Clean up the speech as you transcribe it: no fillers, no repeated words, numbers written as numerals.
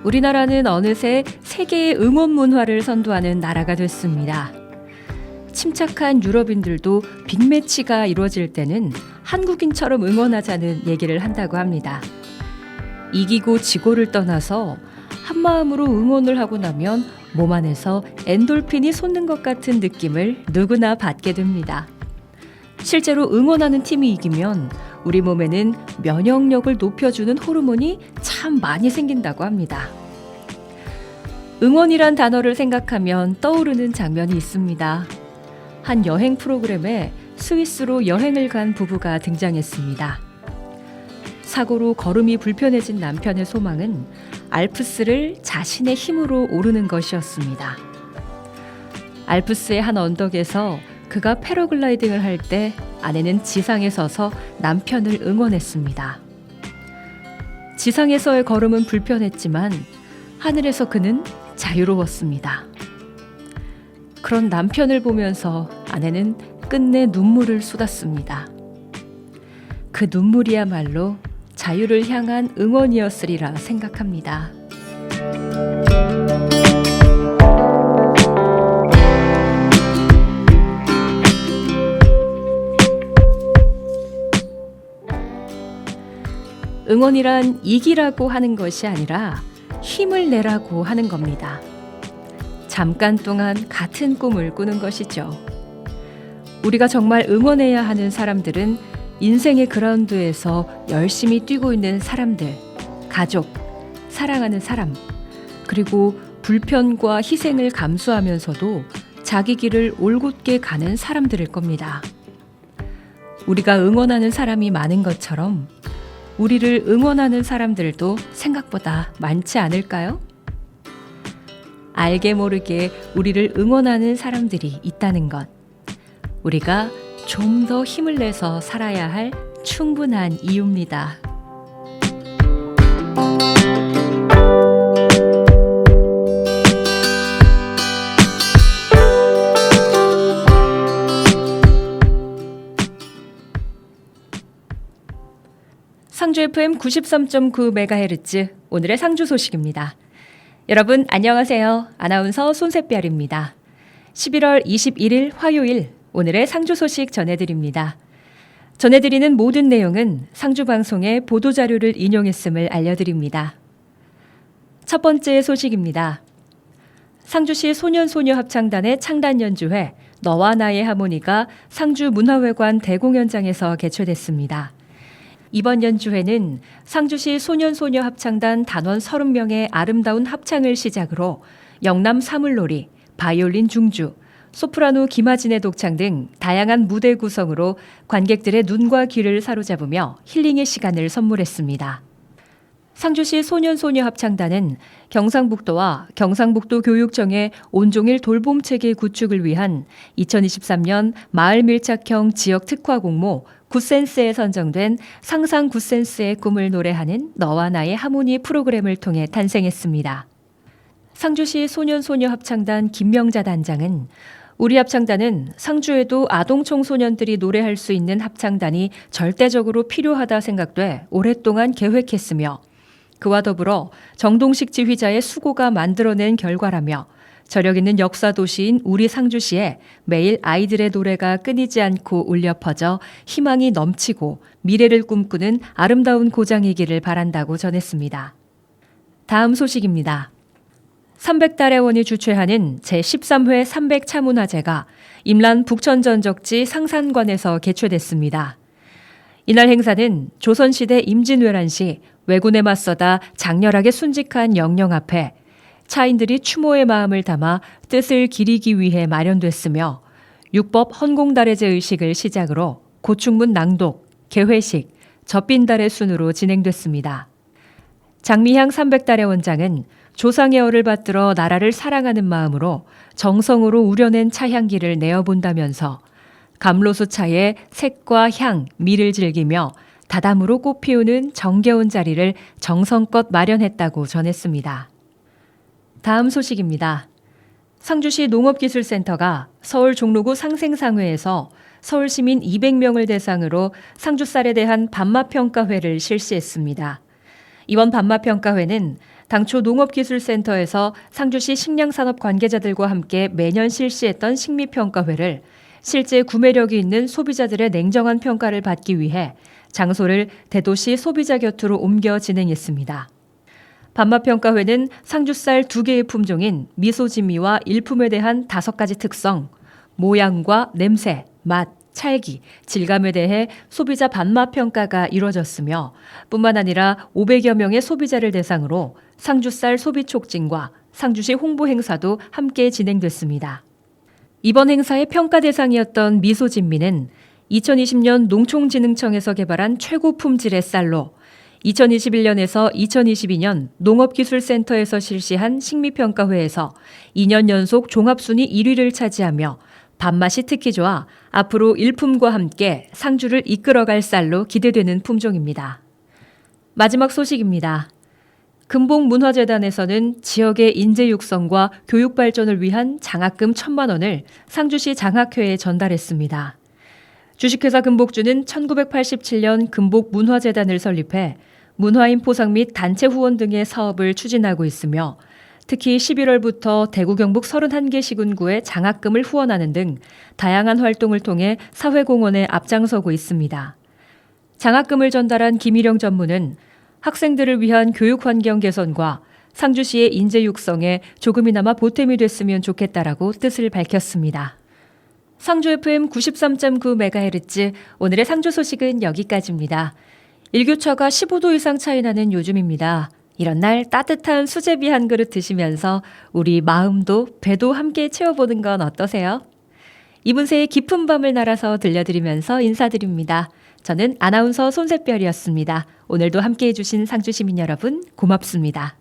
우리나라는 어느새 세계의 응원 문화를 선도하는 나라가 됐습니다. 침착한 유럽인들도 빅매치가 이루어질 때는 한국인처럼 응원하자는 얘기를 한다고 합니다. 이기고 지고를 떠나서 한마음으로 응원을 하고 나면 몸 안에서 엔돌핀이 솟는 것 같은 느낌을 누구나 받게 됩니다. 실제로 응원하는 팀이 이기면 우리 몸에는 면역력을 높여주는 호르몬이 참 많이 생긴다고 합니다. 응원이란 단어를 생각하면 떠오르는 장면이 있습니다. 한 여행 프로그램에 스위스로 여행을 간 부부가 등장했습니다. 사고로 걸음이 불편해진 남편의 소망은 알프스를 자신의 힘으로 오르는 것이었습니다. 알프스의 한 언덕에서 그가 패러글라이딩을 할 때 아내는 지상에 서서 남편을 응원했습니다. 지상에서의 걸음은 불편했지만 하늘에서 그는 자유로웠습니다. 그런 남편을 보면서 아내는 끝내 눈물을 쏟았습니다. 그 눈물이야말로 자유를 향한 응원이었으리라 생각합니다. 응원이란 이기라고 하는 것이 아니라 힘을 내라고 하는 겁니다. 잠깐 동안 같은 꿈을 꾸는 것이죠. 우리가 정말 응원해야 하는 사람들은 인생의 그라운드에서 열심히 뛰고 있는 사람들, 가족, 사랑하는 사람, 그리고 불편과 희생을 감수하면서도 자기 길을 올곧게 가는 사람들일 겁니다. 우리가 응원하는 사람이 많은 것처럼 우리를 응원하는 사람들도 생각보다 많지 않을까요? 알게 모르게 우리를 응원하는 사람들이 있다는 것. 우리가 좀 더 힘을 내서 살아야 할 충분한 이유입니다. 상주 FM 93.9MHz 오늘의 상주 소식입니다. 여러분 안녕하세요. 아나운서 손샛별입니다. 11월 21일 화요일 오늘의 상주 소식 전해드립니다. 전해드리는 모든 내용은 상주방송의 보도자료를 인용했음을 알려드립니다. 첫 번째 소식입니다. 상주시 소년소녀합창단의 창단연주회 너와 나의 하모니가 상주문화회관 대공연장에서 개최됐습니다. 이번 연주회는 상주시 소년소녀합창단 단원 30명의 아름다운 합창을 시작으로 영남 사물놀이, 바이올린 중주, 소프라노 김하진의 독창 등 다양한 무대 구성으로 관객들의 눈과 귀를 사로잡으며 힐링의 시간을 선물했습니다. 상주시 소년소녀합창단은 경상북도와 경상북도 교육청의 온종일 돌봄체계 구축을 위한 2023년 마을 밀착형 지역 특화 공모 굿센스에 선정된 상상 굿센스의 꿈을 노래하는 너와 나의 하모니 프로그램을 통해 탄생했습니다. 상주시 소년소녀합창단 김명자 단장은 우리 합창단은 상주에도 아동 청소년들이 노래할 수 있는 합창단이 절대적으로 필요하다 생각돼 오랫동안 계획했으며 그와 더불어 정동식 지휘자의 수고가 만들어낸 결과라며 저력 있는 역사 도시인 우리 상주시에 매일 아이들의 노래가 끊이지 않고 울려 퍼져 희망이 넘치고 미래를 꿈꾸는 아름다운 고장이기를 바란다고 전했습니다. 다음 소식입니다. 300달의 주최하는 제13회 300차문화제가 임란 북천전적지 상산관에서 개최됐습니다. 이날 행사는 조선시대 임진왜란 시 왜군에 맞서다 장렬하게 순직한 영령 앞에 차인들이 추모의 마음을 담아 뜻을 기리기 위해 마련됐으며 육법 헌공달해제 의식을 시작으로 고충문 낭독, 개회식, 젖빈달의 순으로 진행됐습니다. 장미향 300달의 원장은 조상의 얼을 받들어 나라를 사랑하는 마음으로 정성으로 우려낸 차향기를 내어본다면서 감로수 차의 색과 향, 미를 즐기며 다담으로 꽃 피우는 정겨운 자리를 정성껏 마련했다고 전했습니다. 다음 소식입니다. 상주시 농업기술센터가 서울 종로구 상생상회에서 서울시민 200명을 대상으로 상주쌀에 대한 반맛평가회를 실시했습니다. 이번 반마평가회는 당초 농업기술센터에서 상주시 식량산업 관계자들과 함께 매년 실시했던 식미평가회를 실제 구매력이 있는 소비자들의 냉정한 평가를 받기 위해 장소를 대도시 소비자 곁으로 옮겨 진행했습니다. 반마평가회는 상주쌀 2개의 품종인 미소진미와 일품에 대한 5가지 특성, 모양과 냄새, 맛, 찰기, 질감에 대해 소비자 반마평가가 이루어졌으며 뿐만 아니라 500여 명의 소비자를 대상으로 상주쌀 소비 촉진과 상주시 홍보 행사도 함께 진행됐습니다. 이번 행사의 평가 대상이었던 미소진미는 2020년 농촌진흥청에서 개발한 최고 품질의 쌀로 2021년에서 2022년 농업기술센터에서 실시한 식미평가회에서 2년 연속 종합순위 1위를 차지하며 밥맛이 특히 좋아 앞으로 일품과 함께 상주를 이끌어갈 쌀로 기대되는 품종입니다. 마지막 소식입니다. 금복문화재단에서는 지역의 인재 육성과 교육 발전을 위한 장학금 1,000만 원을 상주시 장학회에 전달했습니다. 주식회사 금복주는 1987년 금복문화재단을 설립해 문화인 포상 및 단체 후원 등의 사업을 추진하고 있으며 특히 11월부터 대구 경북 31개 시군구에 장학금을 후원하는 등 다양한 활동을 통해 사회공헌에 앞장서고 있습니다. 장학금을 전달한 김일영 전무는 학생들을 위한 교육 환경 개선과 상주시의 인재 육성에 조금이나마 보탬이 됐으면 좋겠다라고 뜻을 밝혔습니다. 상주 FM 93.9MHz 오늘의 상주 소식은 여기까지입니다. 일교차가 15도 이상 차이 나는 요즘입니다. 이런 날 따뜻한 수제비 한 그릇 드시면서 우리 마음도 배도 함께 채워보는 건 어떠세요? 이분 새의 깊은 밤을 날아서 들려드리면서 인사드립니다. 저는 아나운서 손샛별이었습니다. 오늘도 함께해 주신 상주 시민 여러분 고맙습니다.